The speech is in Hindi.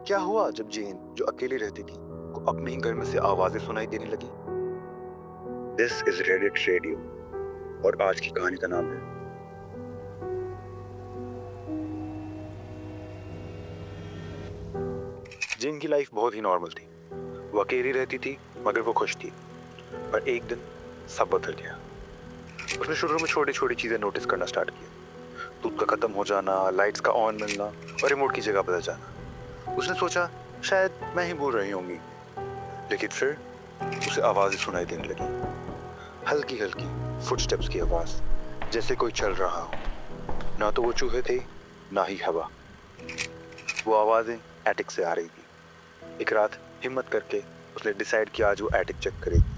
क्या हुआ जब जेन, जो अकेली रहती थी, को अपने ही घर में से आवाजें सुनाई देने लगी? दिस इज रेडिट रेडियो और आज की कहानी का नाम है जेन की लाइफ बहुत ही नॉर्मल थी। वो अकेली रहती थी मगर वो खुश थी। पर एक दिन सब बदल गया। उसने शुरू में छोटी छोटी चीजें नोटिस करना स्टार्ट किया। दूध का खत्म हो जाना, लाइट्स का ऑन मिलना और रिमोट की जगह बदल जाना। उसने सोचा शायद मैं ही भूल रही होंगी, लेकिन फिर उसे आवाजें सुनाई देने लगी। हल्की हल्की फुटस्टेप्स की आवाज, जैसे कोई चल रहा हो। ना तो वो चूहे थे, ना ही हवा। वो आवाजें एटिक से आ रही थी। एक रात हिम्मत करके उसने डिसाइड किया आज वो एटिक चेक करेगी।